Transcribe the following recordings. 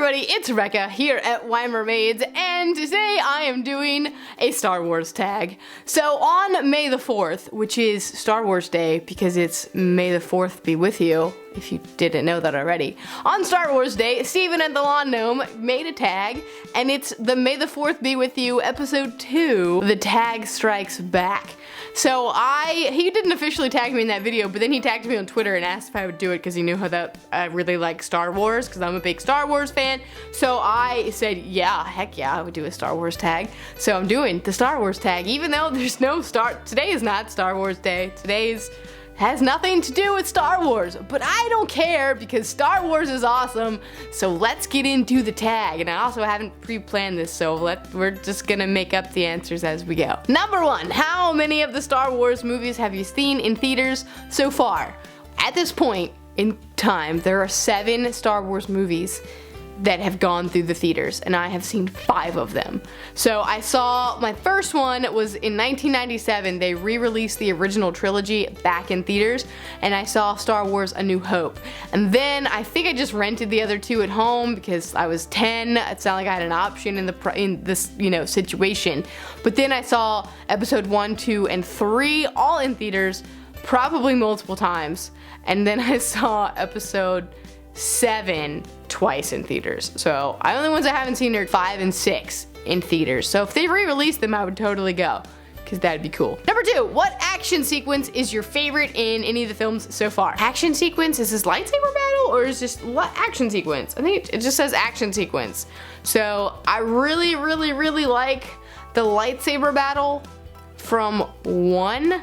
everybody, it's Rebecca here at Why Mermaids, and today I am doing a Star Wars tag. So on May the 4th, which is Star Wars Day because it's May the 4th be with you, if you didn't know that already. On Star Wars Day, Steven at the Lawn Gnome made a tag, and it's the May the 4th be with you episode 2, The Tag Strikes Back. So he didn't officially tag me in that video, but then he tagged me on Twitter and asked if I would do it because he knew that I really like Star Wars because I'm a big Star Wars fan. So I said, yeah, heck yeah, I would do a Star Wars tag. So I'm doing the Star Wars tag, even though there's no today is not Star Wars Day. Has nothing to do with Star Wars, but I don't care because Star Wars is awesome. So let's get into the tag. And I also haven't pre-planned this, so we're just gonna make up the answers as we go. Number 1, how many of the Star Wars movies have you seen in theaters so far? At this point in time, there are 7 Star Wars movies that have gone through the theaters, and I have seen 5 of them. So I saw, my first one was in 1997, they re-released the original trilogy back in theaters, and I saw Star Wars A New Hope. And then I think I just rented the other 2 at home because I was 10, it's not like I had an option in this, situation. But then I saw episode 1, 2, and 3 all in theaters, probably multiple times. And then I saw episode 7 twice in theaters. So the only ones I haven't seen are 5 and 6 in theaters. So if they re-released them, I would totally go, because that'd be cool. Number 2, what action sequence is your favorite in any of the films so far? Action sequence? Is this lightsaber battle, or is this what action sequence? I think it just says action sequence. So I really, really, really like the lightsaber battle from 1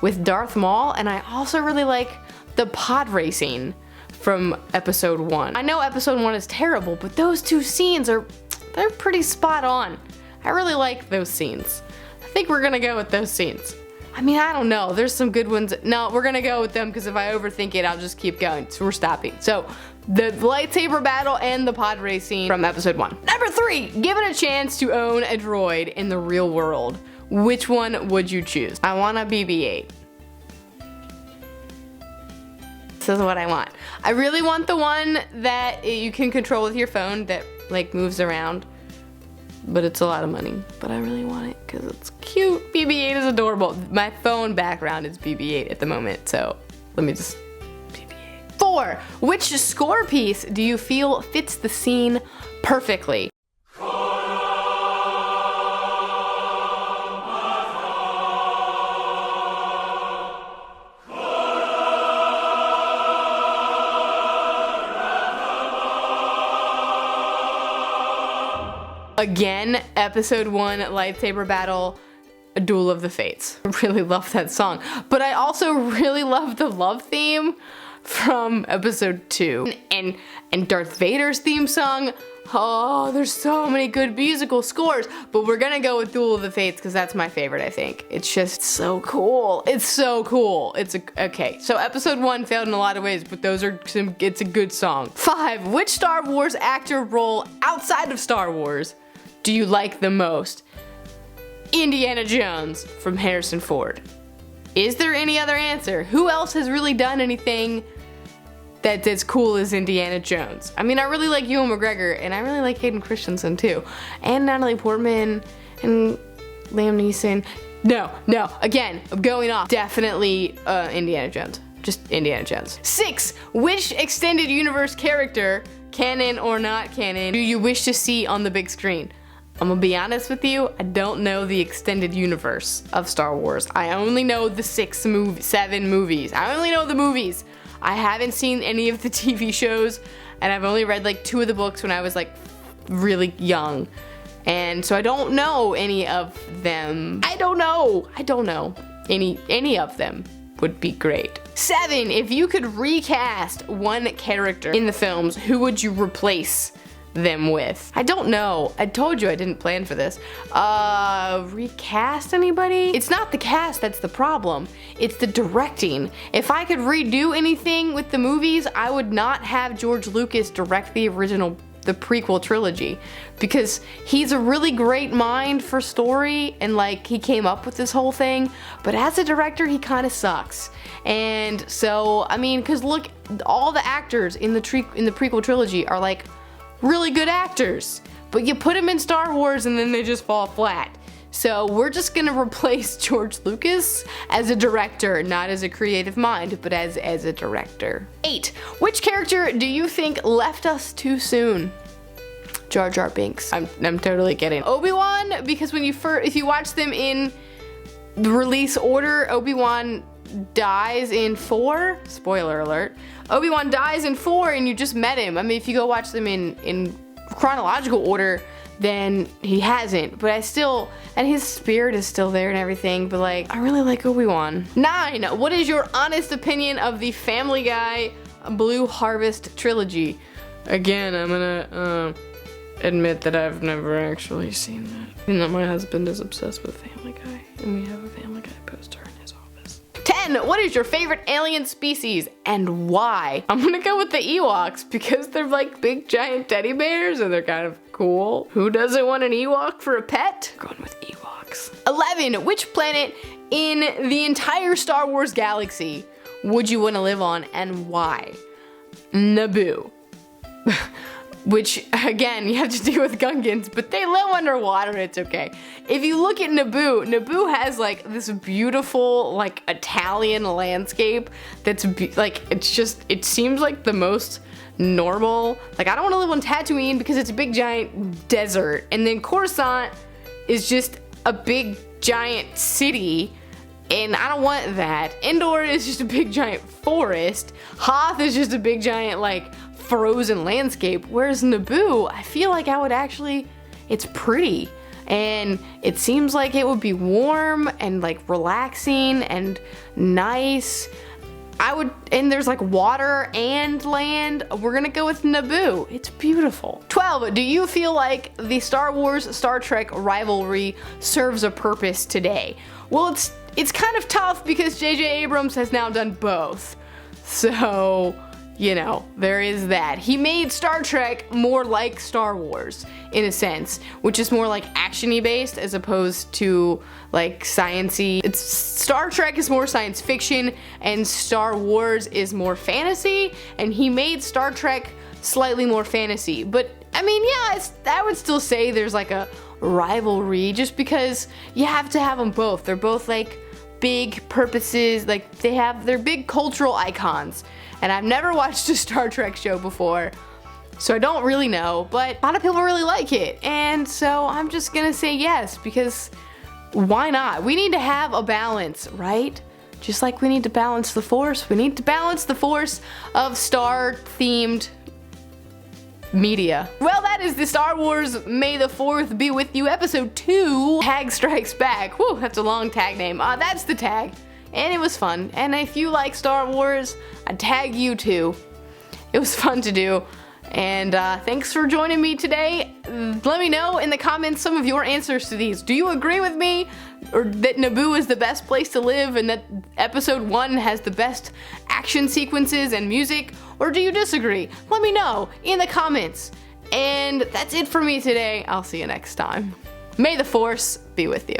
with Darth Maul, and I also really like the pod racing from episode 1. I know episode 1 is terrible, but those 2 scenes they're pretty spot on. I really like those scenes. I think we're gonna go with those scenes. I mean, I don't know, there's some good ones. No, we're gonna go with them because if I overthink it, I'll just keep going, so we're stopping. So, the lightsaber battle and the pod racing from episode 1. Number 3, given a chance to own a droid in the real world, which one would you choose? I want a BB-8. This is what I want. I really want the one that you can control with your phone that like moves around, but it's a lot of money. But I really want it because it's cute. BB-8 is adorable. My phone background is BB-8 at the moment, so let me just BB-8. 4, which score piece do you feel fits the scene perfectly? Again, episode 1 lightsaber battle, A Duel of the Fates. I really love that song. But I also really love the love theme from episode 2. And Darth Vader's theme song. Oh, there's so many good musical scores. But we're gonna go with Duel of the Fates because that's my favorite, I think. It's just so cool. It's so cool. Okay, so episode 1 failed in a lot of ways, but it's a good song. 5, which Star Wars actor role outside of Star Wars do you like the most? Indiana Jones from Harrison Ford. Is there any other answer? Who else has really done anything that's as cool as Indiana Jones? I mean, I really like Ewan McGregor, and I really like Hayden Christensen too. And Natalie Portman, and Liam Neeson. No, again, I'm going off. Definitely Indiana Jones. Just Indiana Jones. 6, which extended universe character, canon or not canon, do you wish to see on the big screen? I'm gonna be honest with you, I don't know the extended universe of Star Wars. I only know the 7 movies. I only know the movies. I haven't seen any of the TV shows, and I've only read like 2 of the books when I was like really young. And so I don't know any of them. I don't know. Any of them would be great. 7, if you could recast one character in the films, who would you replace them with? I don't know. I told you I didn't plan for this. Recast anybody? It's not the cast that's the problem. It's the directing. If I could redo anything with the movies, I would not have George Lucas direct the prequel trilogy, because he's a really great mind for story and like he came up with this whole thing, but as a director he kind of sucks. And so I mean, because look, all the actors in the prequel trilogy are like really good actors, but you put them in Star Wars and then they just fall flat. So we're just gonna replace George Lucas as a director, not as a creative mind, but as a director. 8. Which character do you think left us too soon? Jar Jar Binks. I'm totally kidding. Obi-Wan, because if you watch them in release order, Obi-Wan dies in 4. Spoiler alert. Obi-Wan dies in 4 and you just met him. I mean, if you go watch them in chronological order, then he hasn't, but and his spirit is still there and everything, but like, I really like Obi-Wan. 9. What is your honest opinion of the Family Guy Blue Harvest trilogy? Again, I'm gonna admit that I've never actually seen that. Even though my husband is obsessed with Family Guy, and we have a Family Guy poster in his office. 10. What is your favorite alien species and why? I'm gonna go with the Ewoks because they're like big giant teddy bears and they're kind of cool. Who doesn't want an Ewok for a pet? I'm going with Ewoks. 11. Which planet in the entire Star Wars galaxy would you want to live on and why? Naboo. Which, again, you have to do with Gungans, but they live underwater, it's okay. If you look at Naboo, Naboo has like this beautiful like Italian landscape that's it seems like the most normal. Like, I don't want to live on Tatooine because it's a big giant desert, and then Coruscant is just a big giant city, and I don't want that. Endor is just a big giant forest. Hoth is just a big giant like frozen landscape, whereas Naboo, I feel like it's pretty, and it seems like it would be warm and like relaxing and nice. And there's like water and land. We're gonna go with Naboo. It's beautiful. 12. Do you feel like the Star Wars Star Trek rivalry serves a purpose today? Well, it's kind of tough because J.J. Abrams has now done both. So, you know, there is that. He made Star Trek more like Star Wars, in a sense, which is more like action-y based as opposed to like science-y. Star Trek is more science fiction and Star Wars is more fantasy, and he made Star Trek slightly more fantasy. But I mean, yeah, I would still say there's like a rivalry just because you have to have them both. They're both like big purposes, like they're big cultural icons. And I've never watched a Star Trek show before, so I don't really know, but a lot of people really like it. And so I'm just gonna say yes, because why not? We need to have a balance, right? Just like we need to balance the Force, we need to balance the Force of Star-themed media. Well, that is the Star Wars May the 4th Be With You Episode 2 Tag Strikes Back. Whew, that's a long tag name. That's the tag. And it was fun. And if you like Star Wars, I'd tag you too. It was fun to do. And thanks for joining me today. Let me know in the comments some of your answers to these. Do you agree with me, or that Naboo is the best place to live and that episode 1 has the best action sequences and music? Or do you disagree? Let me know in the comments. And that's it for me today. I'll see you next time. May the Force be with you.